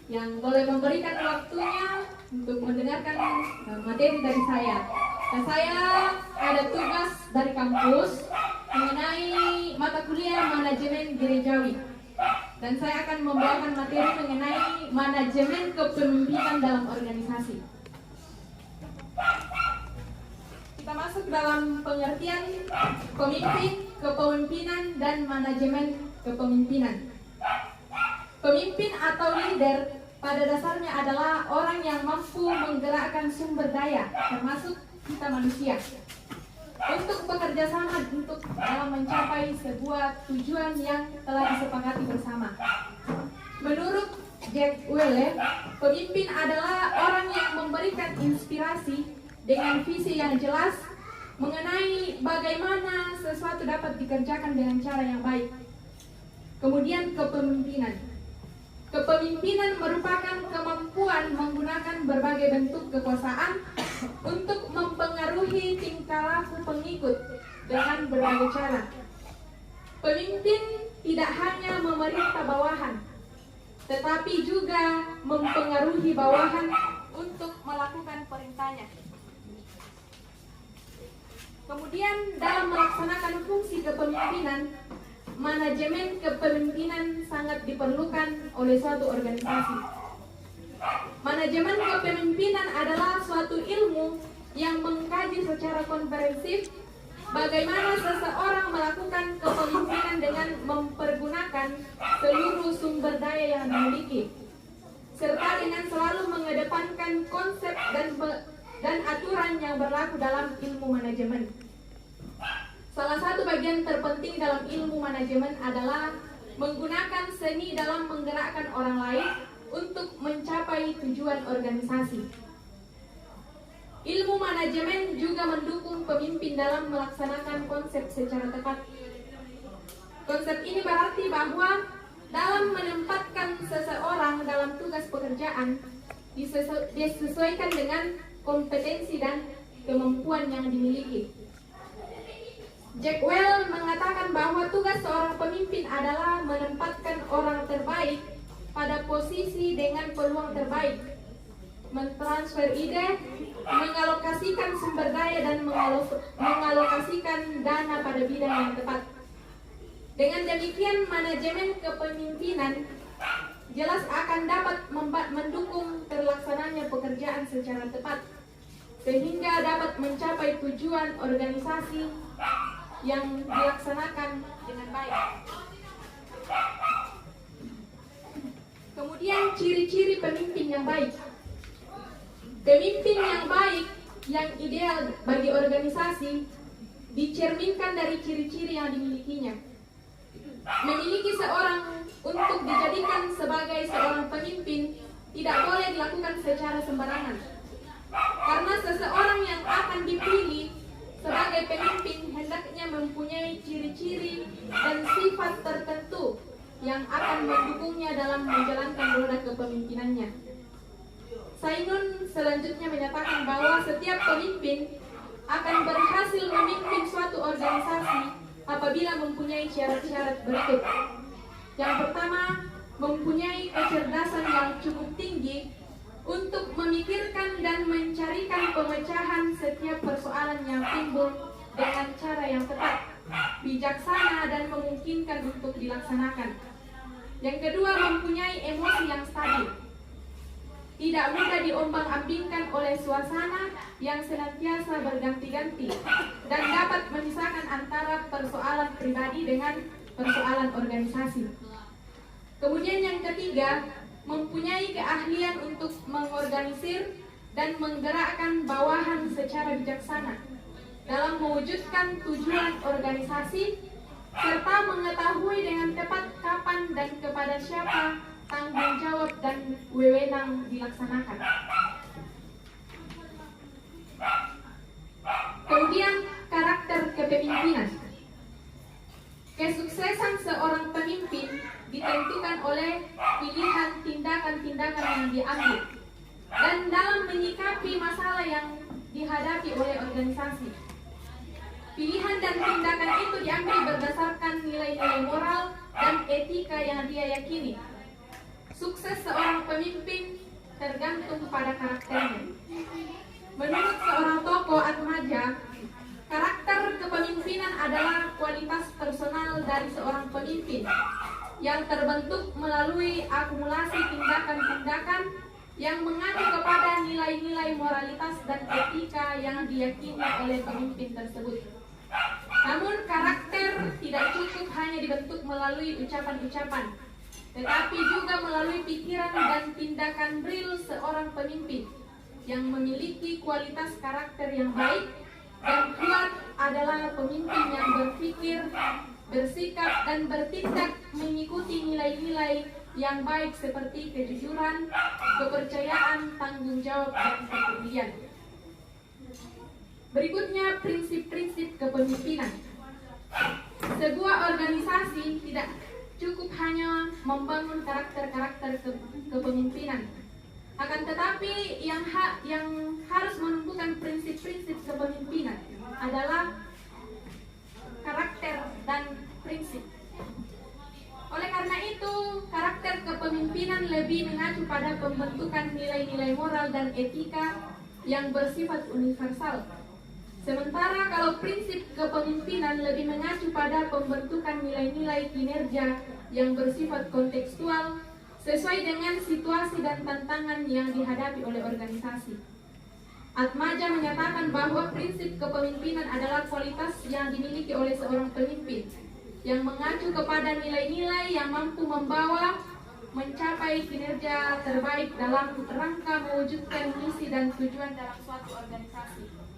yang boleh memberikan waktunya untuk mendengarkan materi dari saya. Dan saya ada tugas dari kampus mengenai mata kuliah manajemen gerejawi. Dan saya akan membawakan materi mengenai manajemen kepemimpinan dalam organisasi. Kita masuk dalam pengertian pemimpin, kepemimpinan, dan manajemen kepemimpinan. Pemimpin atau leader pada dasarnya adalah orang yang mampu menggerakkan sumber daya, termasuk kita manusia, untuk bekerja sama untuk dalam mencapai sebuah tujuan yang telah disepakati bersama. Menurut Jack Welch, pemimpin adalah orang yang memberikan inspirasi dengan visi yang jelas mengenai bagaimana sesuatu dapat dikerjakan dengan cara yang baik. Kemudian kepemimpinan. Kepemimpinan merupakan kemampuan menggunakan berbagai bentuk kekuasaan untuk mempengaruhi tingkah laku pengikut dengan berbagai cara. Pemimpin tidak hanya memerintah bawahan, tetapi juga mempengaruhi bawahan untuk melakukan perintahnya. Kemudian dalam melaksanakan fungsi kepemimpinan, manajemen kepemimpinan sangat diperlukan oleh suatu organisasi. Manajemen kepemimpinan adalah suatu ilmu yang mengkaji secara komprehensif bagaimana seseorang melakukan kepemimpinan dengan mempergunakan seluruh sumber daya yang dimiliki, serta dengan selalu mengedepankan konsep dan aturan yang berlaku dalam ilmu manajemen. Salah satu bagian terpenting dalam ilmu manajemen adalah menggunakan seni dalam menggerakkan orang lain untuk mencapai tujuan organisasi. Ilmu manajemen juga mendukung pemimpin dalam melaksanakan konsep secara tepat. Konsep ini berarti bahwa dalam menempatkan seseorang dalam tugas pekerjaan disesuaikan dengan kompetensi dan kemampuan yang dimiliki. Jack Welch mengatakan bahwa tugas seorang pemimpin adalah menempatkan orang terbaik pada posisi dengan peluang terbaik, mentransfer ide, mengalokasikan sumber daya, dan mengalokasikan dana pada bidang yang tepat. Dengan demikian, manajemen kepemimpinan jelas akan dapat mendukung terlaksananya pekerjaan secara tepat, sehingga dapat mencapai tujuan organisasi yang dilaksanakan dengan baik. Kemudian ciri-ciri pemimpin yang baik. Pemimpin yang baik, yang ideal bagi organisasi, dicerminkan dari ciri-ciri yang dimilikinya. Memiliki seorang untuk dijadikan sebagai seorang pemimpin tidak boleh dilakukan secara sembarangan. Karena seseorang yang akan dipilih sebagai pemimpin hendaknya mempunyai ciri-ciri dan sifat tertentu yang akan mendukungnya dalam menjalankan roda kepemimpinannya. Sainun selanjutnya menyatakan bahwa setiap pemimpin akan berhasil memimpin suatu organisasi apabila mempunyai syarat-syarat berikut. Yang pertama, mempunyai kecerdasan yang cukup tinggi untuk memikirkan dan mencarikan pemecahan setiap persoalan yang timbul dengan cara yang tepat, bijaksana, dan memungkinkan untuk dilaksanakan. Yang kedua, mempunyai emosi yang stabil, tidak mudah diombang-ambingkan oleh suasana yang senantiasa berganti-ganti, dan dapat memisahkan antara persoalan pribadi dengan persoalan organisasi. Kemudian yang ketiga, mempunyai keahlian untuk mengorganisir dan menggerakkan bawahan secara bijaksana dalam mewujudkan tujuan organisasi, serta mengetahui dengan tepat kapan dan kepada siapa tanggung jawab dan wewenang dilaksanakan. Kemudian karakter kepemimpinan. Kesuksesan seorang pemimpin ditentukan oleh pilihan tindakan-tindakan yang diambil dan dalam menyikapi masalah yang dihadapi oleh organisasi. Pilihan dan tindakan itu diambil berdasarkan nilai-nilai moral dan etika yang dia yakini. Sukses seorang pemimpin pemimpin tergantung pada karakternya. Menurut seorang tokoh Atmaja, karakter kepemimpinan adalah kualitas personal dari seorang pemimpin yang terbentuk melalui akumulasi tindakan-tindakan yang mengacu kepada nilai-nilai moralitas dan etika yang diyakini oleh pemimpin tersebut. Namun karakter tidak cukup hanya dibentuk melalui ucapan-ucapan, tetapi juga melalui pikiran dan tindakan real seorang pemimpin yang memiliki kualitas karakter yang baik dan kuat adalah pemimpin yang berpikir, bersikap, dan bertindak mengikuti nilai-nilai yang baik seperti kejujuran, kepercayaan, tanggung jawab, dan kepedulian. Berikutnya, prinsip-prinsip kepemimpinan. Sebuah organisasi tidak cukup hanya membangun karakter-karakter kepemimpinan, akan tetapi yang harus menentukan prinsip-prinsip kepemimpinan adalah karakter dan prinsip. Oleh karena itu, karakter kepemimpinan lebih mengacu pada pembentukan nilai-nilai moral dan etika yang bersifat universal. Sementara kalau prinsip kepemimpinan lebih mengacu pada pembentukan nilai-nilai kinerja yang bersifat kontekstual sesuai dengan situasi dan tantangan yang dihadapi oleh organisasi. Atmaja menyatakan bahwa prinsip kepemimpinan adalah kualitas yang dimiliki oleh seorang pemimpin yang mengacu kepada nilai-nilai yang mampu membawa mencapai kinerja terbaik dalam rangka mewujudkan misi dan tujuan dalam suatu organisasi.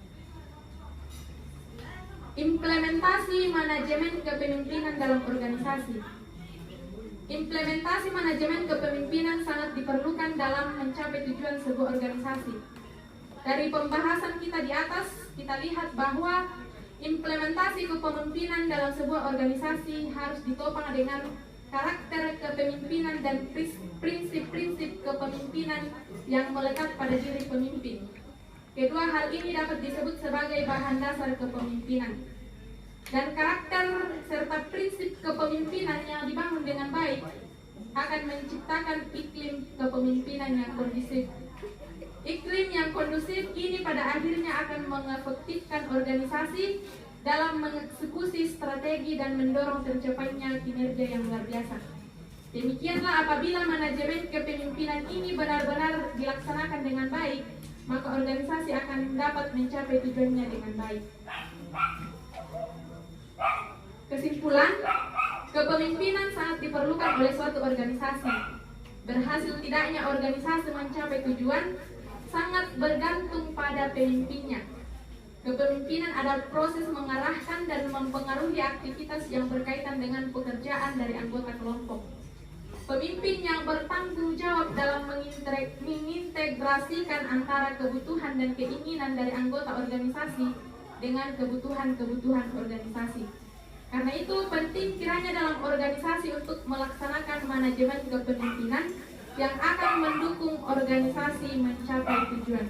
Implementasi manajemen kepemimpinan dalam organisasi. Implementasi manajemen kepemimpinan sangat diperlukan dalam mencapai tujuan sebuah organisasi. Dari pembahasan kita di atas, kita lihat bahwa implementasi kepemimpinan dalam sebuah organisasi harus ditopang dengan karakter kepemimpinan dan prinsip-prinsip kepemimpinan yang melekat pada diri pemimpin. Kedua hal ini dapat disebut sebagai bahan dasar kepemimpinan. Dan karakter serta prinsip kepemimpinan yang dibangun dengan baik akan menciptakan iklim kepemimpinan yang kondusif. Iklim yang kondusif ini pada akhirnya akan mengefektifkan organisasi dalam mengeksekusi strategi dan mendorong tercapainya kinerja yang luar biasa. Demikianlah apabila manajemen kepemimpinan ini benar-benar dilaksanakan dengan baik, maka organisasi akan dapat mencapai tujuannya dengan baik. Kesimpulan, kepemimpinan sangat diperlukan oleh suatu organisasi. Berhasil tidaknya organisasi mencapai tujuan sangat bergantung pada pemimpinnya. Kepemimpinan adalah proses mengarahkan dan mempengaruhi aktivitas yang berkaitan dengan pekerjaan dari anggota kelompok. Pemimpin yang bertanggung jawab dalam mengintegrasikan antara kebutuhan dan keinginan dari anggota organisasi dengan kebutuhan-kebutuhan organisasi. Karena itu penting kiranya dalam organisasi untuk melaksanakan manajemen kepemimpinan yang akan mendukung organisasi mencapai tujuan.